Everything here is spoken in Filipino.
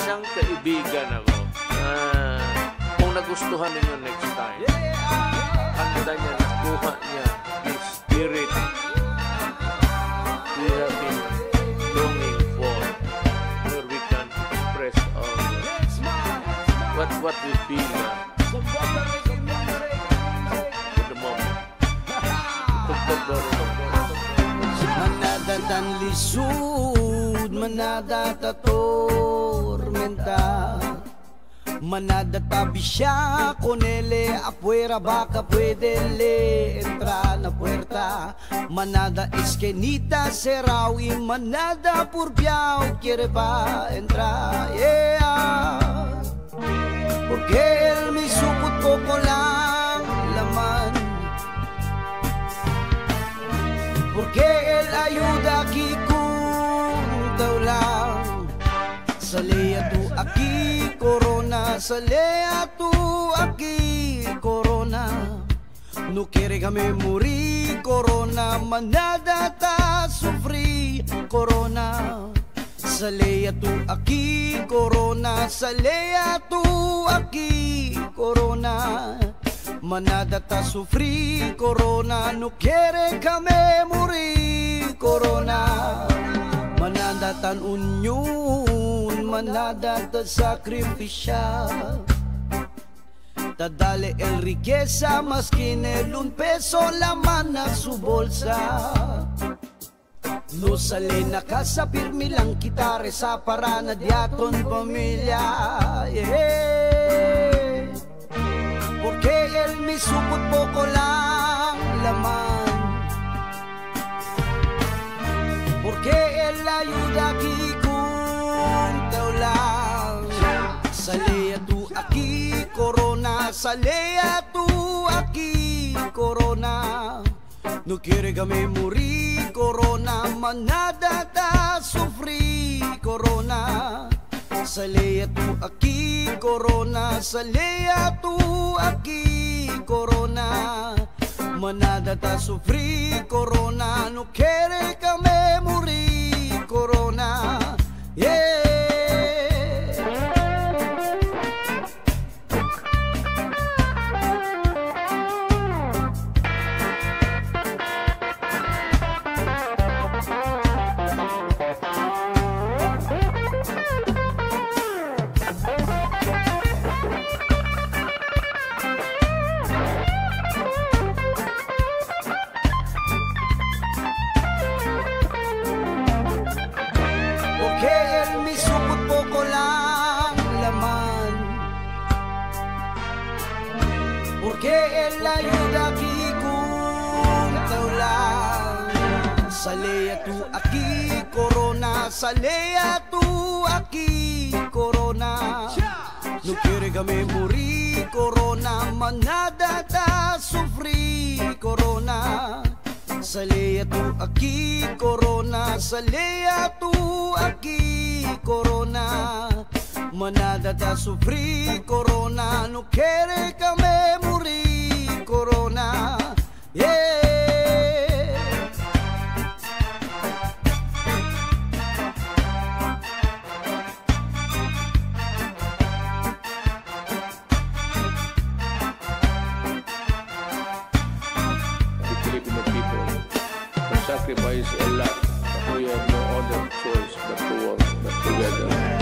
Isang kaibigan ako. Kung nagustuhan ninyo next time, kanta niya, nakuha niya, the spirit we have been longing for, where we can express our what we feel for the moment. Manadatan lisud, manadata tormenta, manadata bisya conele afuera baka puede le entrar na puerta, manada esquinita cerrado y manada purpiao quiere va entrar, yeah. Porque él me suput poco lang laman, porque él ayuda aquí kung lang. Salea tu aquí corona, salea tu aquí corona. No quiere kami morir corona, manada ta sufrir corona. Salea tu aquí corona, salea tu aquí corona. Manada ta sufrir corona, no quiere kami morir corona. Manada tan union, manada ta sacrificial. Tadale el riqueza, más que el un peso la mana su bolsa. No sale na casa, pirmi lang kita resa para na diaton pamilya, yeah. Porque él me supot poco lang laman, porque él ayuda aquí kung lang. Salea tu aquí corona, salea tu aquí corona. No quiere kami morir corona, manada ta sufrir corona. Salea tu aquí corona, salea tu aquí corona. Manada ta sufrir corona, no quiere kami morir corona, yeah. Porque él ayuda aquí kung lang. Salea tu aquí corona, salea tu aquí corona. No quiere kami morir corona, manada ta sufrir corona. Salea tu aquí corona, salea tu aquí corona. Manada ta sufrir corona, no quiere kami morir corona, yeah. The Filipino people have sacrificed a lot, but we have no other choice but to work together.